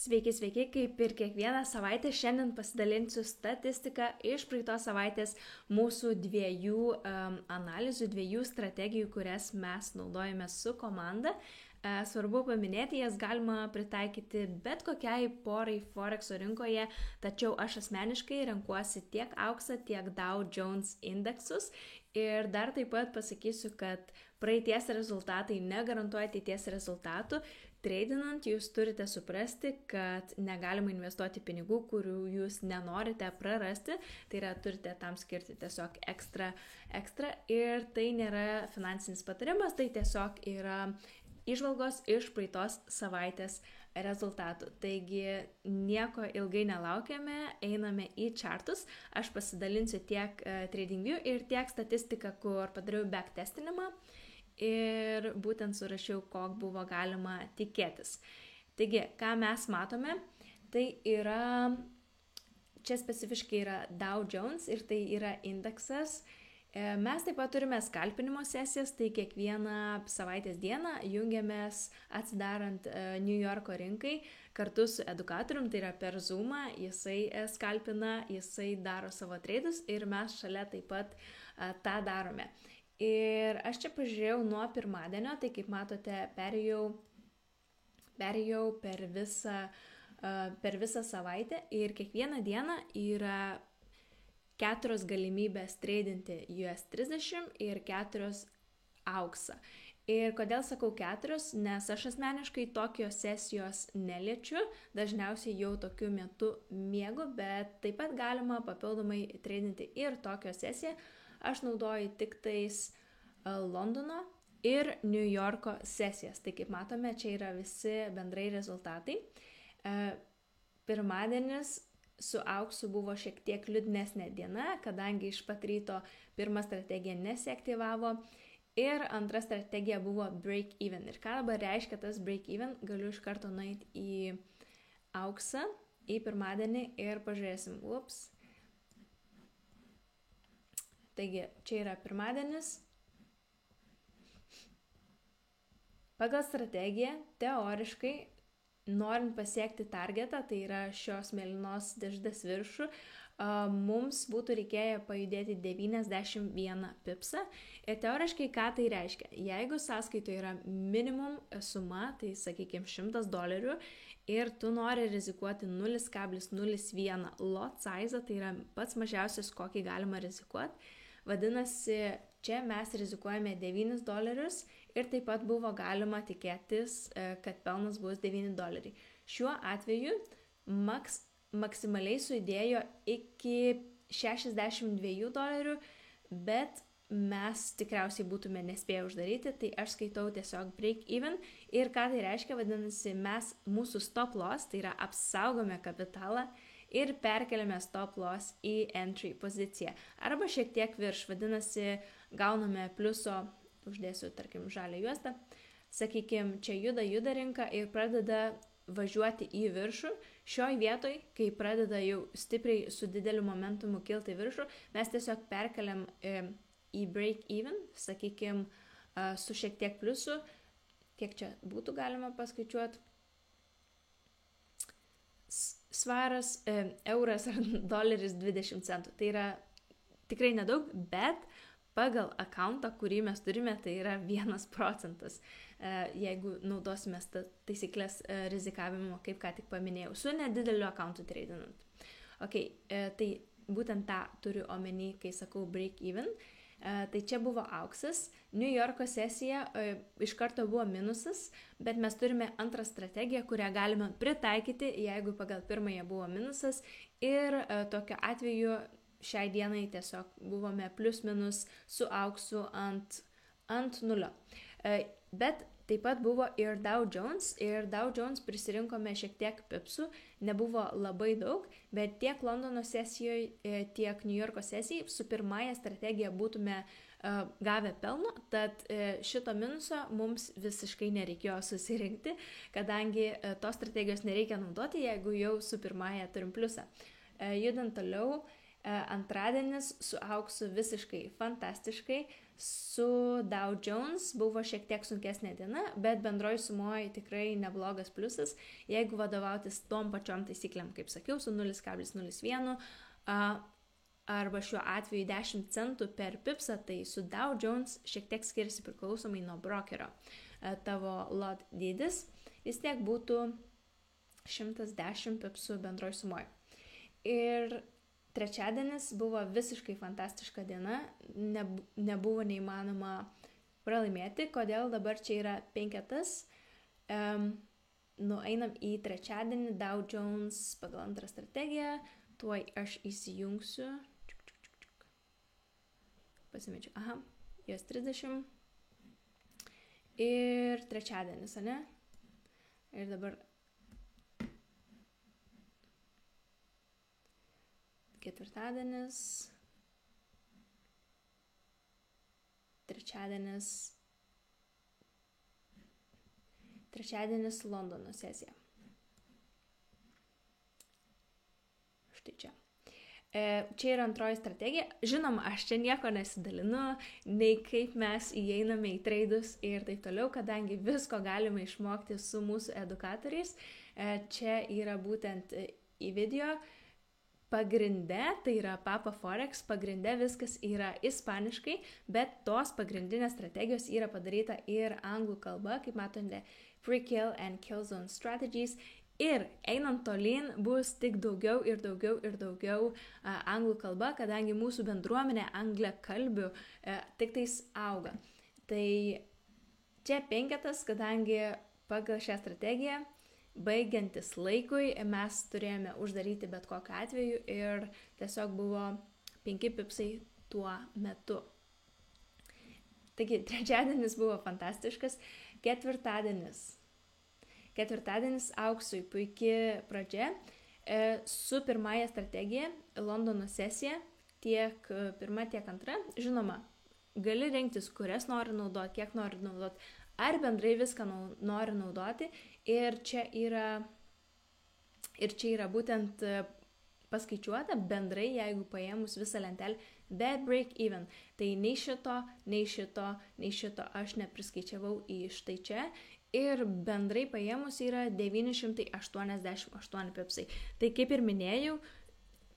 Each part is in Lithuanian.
Sveiki, sveiki, kaip ir kiekvieną savaitę šiandien pasidalinsiu statistiką iš praeitos savaitės mūsų dviejų analizių, dviejų strategijų, kurias mes naudojame su komanda. Svarbu paminėti, jas galima pritaikyti bet kokiai porai Forexo rinkoje, tačiau aš asmeniškai renkuosi tiek auksą, tiek Dow Jones indeksus. Ir dar taip pat pasakysiu, kad praeities rezultatai negarantuoja ateities rezultatų. Treidinant jūs turite suprasti, kad negalima investuoti pinigų, kurių jūs nenorite prarasti. Tai yra, turite tam skirti tiesiog ekstra. Ir tai nėra finansinis patarimas, tai tiesiog yra įžvalgos iš praeitos savaitės rezultatų. Taigi nieko ilgai nelaukiame, einame į chartus. Aš pasidalinsiu tiek TradingView ir tiek statistiką, kur padariau backtestinimą ir būtent surašiau, kokį buvo galima tikėtis. Taigi, ką mes matome, tai yra, čia specifiškai yra Dow Jones ir tai yra indeksas. Mes taip pat turime skalpinimo sesijas, tai kiekvieną savaitės dieną jungiamės atsidarant New Yorko rinkai kartu su edukatorium, tai yra per Zoomą, jisai skalpina, jisai daro savo treidus ir mes šalia taip pat tą darome. Ir aš čia pažiūrėjau nuo pirmadienio, tai kaip matote, perėjau per visą savaitę ir kiekvieną dieną yra 4 galimybės treidinti US30 ir 4 auksą. Ir kodėl sakau 4, nes aš asmeniškai tokios sesijos neliečiu, dažniausiai jau tokiu metu miegu, bet taip pat galima papildomai treidinti ir tokios sesiją. Aš naudoju tik tais Londono ir New Yorko sesijas. Tai kaip matome, čia yra visi bendrai rezultatai. Pirmadienis su auksu buvo šiek tiek liūdnesnė diena, kadangi iš pat ryto pirma strategija nesiaktyvavo ir antra strategija buvo break even. Ir ką dabar reiškia tas break even, galiu iš karto nueiti į auksą, į pirmadienį ir pažiūrėsim. Taigi, čia yra pirmadienis. Pagal strategiją, teoriškai, norint pasiekti targetą, tai yra šios mėlynos dėžutės viršų, mums būtų reikėję pajudėti 91 pipsą. Ir teoriškai, ką tai reiškia? Jeigu sąskaitoje yra minimum suma, tai sakykime $100 ir tu nori rizikuoti 0,01 lot size, tai yra pats mažiausias, kokį galima rizikuoti, vadinasi, čia mes rizikuojame $9 ir taip pat buvo galima tikėtis, kad pelnas bus $9. Šiuo atveju maksimaliai sudėjo iki $62, bet mes tikriausiai būtume nespėję uždaryti, tai aš skaitau tiesiog break even. Ir ką tai reiškia, vadinasi, mes mūsų stop loss, tai yra apsaugome kapitalą, ir perkeliame stop loss į entry poziciją. Arba šiek tiek virš, vadinasi, gauname pliuso, uždėsiu, tarkim, žalią juostą. Sakykime, čia juda rinka ir pradeda važiuoti į viršų. Šioj vietoj, kai pradeda jau stipriai su dideliu momentumu kilti į viršų, mes tiesiog perkeliam į break even, sakykime, su šiek tiek pliusu. Kiek čia būtų galima paskaičiuoti? Svaras, euras ar doleris 20 centų. Tai yra tikrai nedaug, bet pagal akauntą, kurį mes turime, tai yra 1%. Jeigu naudosime taisyklės rizikavimo, kaip ką tik paminėjau, su nedideliu akauntu treidinant. Tai būtent tą turiu omeny, kai sakau break even. Tai čia buvo auksas, New Yorko sesija iš karto buvo minusas, bet mes turime antrą strategiją, kurią galime pritaikyti, jeigu pagal pirmąją buvo minusas ir tokiu atveju šiai dienai tiesiog buvome plus minus su auksu ant nulio. Bet taip pat buvo ir Dow Jones prisirinkome šiek tiek pipsų, nebuvo labai daug, bet tiek Londono sesijoje, tiek New Yorko sesijai su pirmąją strategiją būtume gavę pelno, tad šito minuso mums visiškai nereikėjo susirinkti, kadangi tos strategijos nereikia naudoti, jeigu jau su pirmąją turim pliusą. Judant toliau, antradienis su auksu visiškai fantastiškai, Su Dow Jones buvo šiek tiek sunkesnė diena, bet bendroji sumoji tikrai neblogas pliusas, jeigu vadovautis tom pačiom taisyklėm, kaip sakiau, su 0,01 arba šiuo atveju 10 centų per pipsą, tai su Dow Jones šiek tiek skiriasi priklausomai nuo brokerio. Tavo lot dydis vis tiek būtų 110 pipsų bendroj sumoj. Ir trečiadienis buvo visiškai fantastiška diena, nebuvo neįmanoma pralaimėti, kodėl dabar čia yra penketas. Nueinam į trečiadienį, Dow Jones pagal antrą strategiją, tuoj aš įsijungsiu. Pasimečiu, jos 30. Ir trečiadienis, ane? Ir dabar ketvirtadienis, trečiadienis Londono sesija. Štai čia. Čia yra antroji strategija. Žinoma, aš čia nieko nesidalinu, nei kaip mes įeiname į treidus ir taip toliau, kadangi visko galime išmokti su mūsų edukatoriais. Čia yra būtent į video pagrinde, tai yra Papa Forex, pagrinde viskas yra ispaniškai, bet tos pagrindinės strategijos yra padaryta ir anglų kalba, kaip matote, Free Kill and Kill Zone Strategies. Ir einant tolyn bus tik daugiau anglų kalba, kadangi mūsų bendruomenė angliakalbių tik tais auga. Tai čia penketas, kadangi pagal šią strategiją, baigiantis laikui, mes turėjome uždaryti bet kokiu atveju ir tiesiog buvo 5 pipsai tuo metu. Taigi, trečiadienis buvo fantastiškas, Ketvirtadienis auksui puikia pradžia. Su pirmąja strategija, Londono sesija, tiek pirma, tiek antra. Žinoma, gali rinktis, kurias nori naudoti, kiek nori naudoti, ar bendrai viską nori naudoti. Ir čia yra būtent paskaičiuota bendrai, jeigu paėmus visą lentelę, be break even. Tai nei šito aš nepriskaičiavau į štai čia. Ir bendrai paėmus yra 988 pipsai. Tai kaip ir minėjau,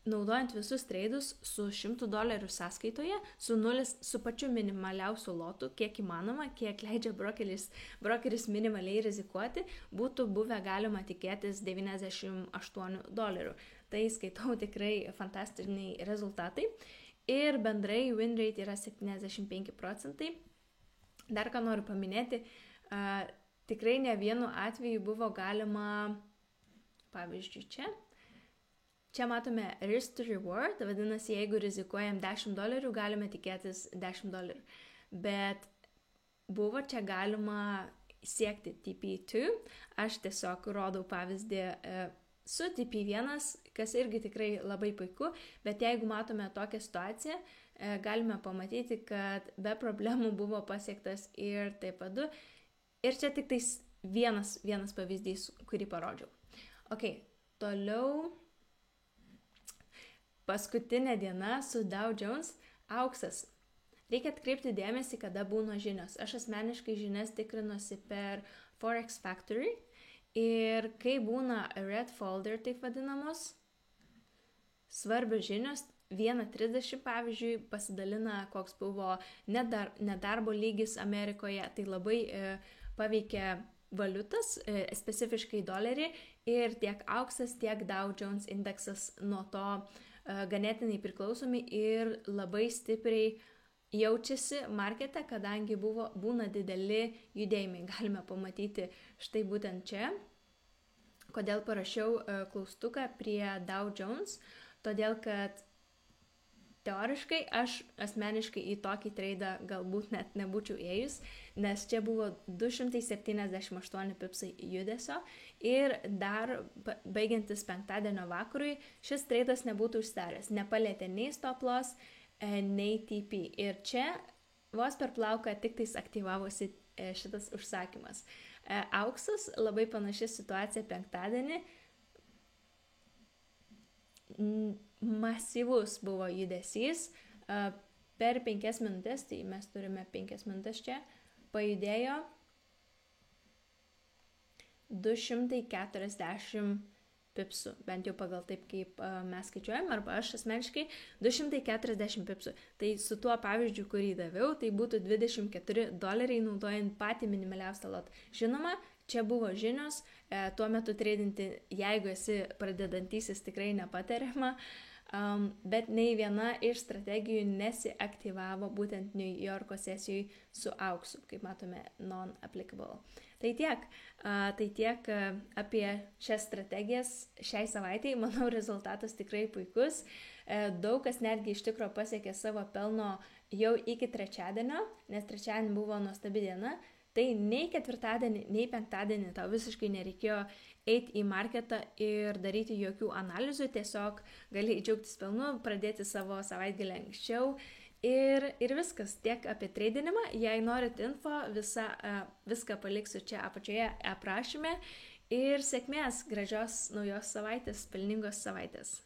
naudojant visus treidus su $100 sąskaitoje, su pačiu minimaliausiu lotu, kiek įmanoma, kiek leidžia brokeris minimaliai rizikuoti, būtų buvę galima tikėtis $98. Tai skaitau tikrai fantastiniai rezultatai. Ir bendrai win rate yra 75%. Dar ką noriu paminėti, tikrai ne vienu atveju buvo galima, pavyzdžiui, čia matome risk to reward, vadinasi, jeigu rizikuojam $10, galime tikėtis $10. Bet buvo čia galima siekti TP2, aš tiesiog rodau pavyzdį su TP1, kas irgi tikrai labai puiku, bet jeigu matome tokią situaciją, galime pamatyti, kad be problemų buvo pasiektas ir TP2. Ir čia tik tais vienas pavyzdys, kurį parodžiau. Ok, toliau paskutinė diena su Dow Jones auksas. Reikia atkreipti dėmesį, kada būna žinios. Aš asmeniškai žinias tikrinuosi per Forex Factory ir kai būna red folder, taip vadinamos, svarbios žinios, 1.30 pavyzdžiui pasidalina, koks buvo nedarbo lygis Amerikoje, tai labai paveikia valiutas, specifiškai dolerį, ir tiek auksas, tiek Dow Jones indeksas nuo to ganėtinai priklausomi ir labai stipriai jaučiasi markete, kadangi būna dideli judėjimai. Galime pamatyti štai būtent čia. Kodėl parašiau klaustuką prie Dow Jones? Todėl, kad teoriškai aš asmeniškai į tokį treidą galbūt net nebūčiau ėjus, nes čia buvo 278 pipsai judesio ir dar baigiantis penktadienio vakarui šis treidas nebūtų užsidaręs, nepalėtė nei stop loss, nei TP. Ir čia vos per plauką tik tais aktyvavosi šitas užsakymas. Auksas labai panaši situacija penktadienį. Masyvus buvo judesys, per 5 minutės, tai mes turime 5 minutės čia, pajudėjo 240 pipsų, bent jau pagal taip, kaip mes skaičiuojam, arba aš asmeniškai 240 pipsų. Tai su tuo pavyzdžiu, kurį daviau, tai būtų $24 naudojant patį minimaliausią lotą. Žinoma, čia buvo žinios, tuo metu tradinti, jeigu esi pradedantysis, tikrai nepatariama, bet nei viena iš strategijų nesiaktyvavo būtent New Yorko sesijui su auksu, kaip matome, non-applicable. Tai tiek apie šias strategijas šiai savaitei. Manau, rezultatas tikrai puikus. Daug kas netgi iš tikro pasiekė savo pelno jau iki trečiadienio, nes trečiadienį buvo nuostabi diena. Tai nei ketvirtadienį, nei penktadienį tau visiškai nereikėjo eiti į marketą ir daryti jokių analizių, tiesiog gali džiaugtis pelnu, pradėti savo savaitgalį anksčiau. Ir viskas, tiek apie tradinimą. Jei norit info, viską paliksiu čia apačioje aprašyme. Ir sėkmės, gražios naujos savaitės, pelningos savaitės.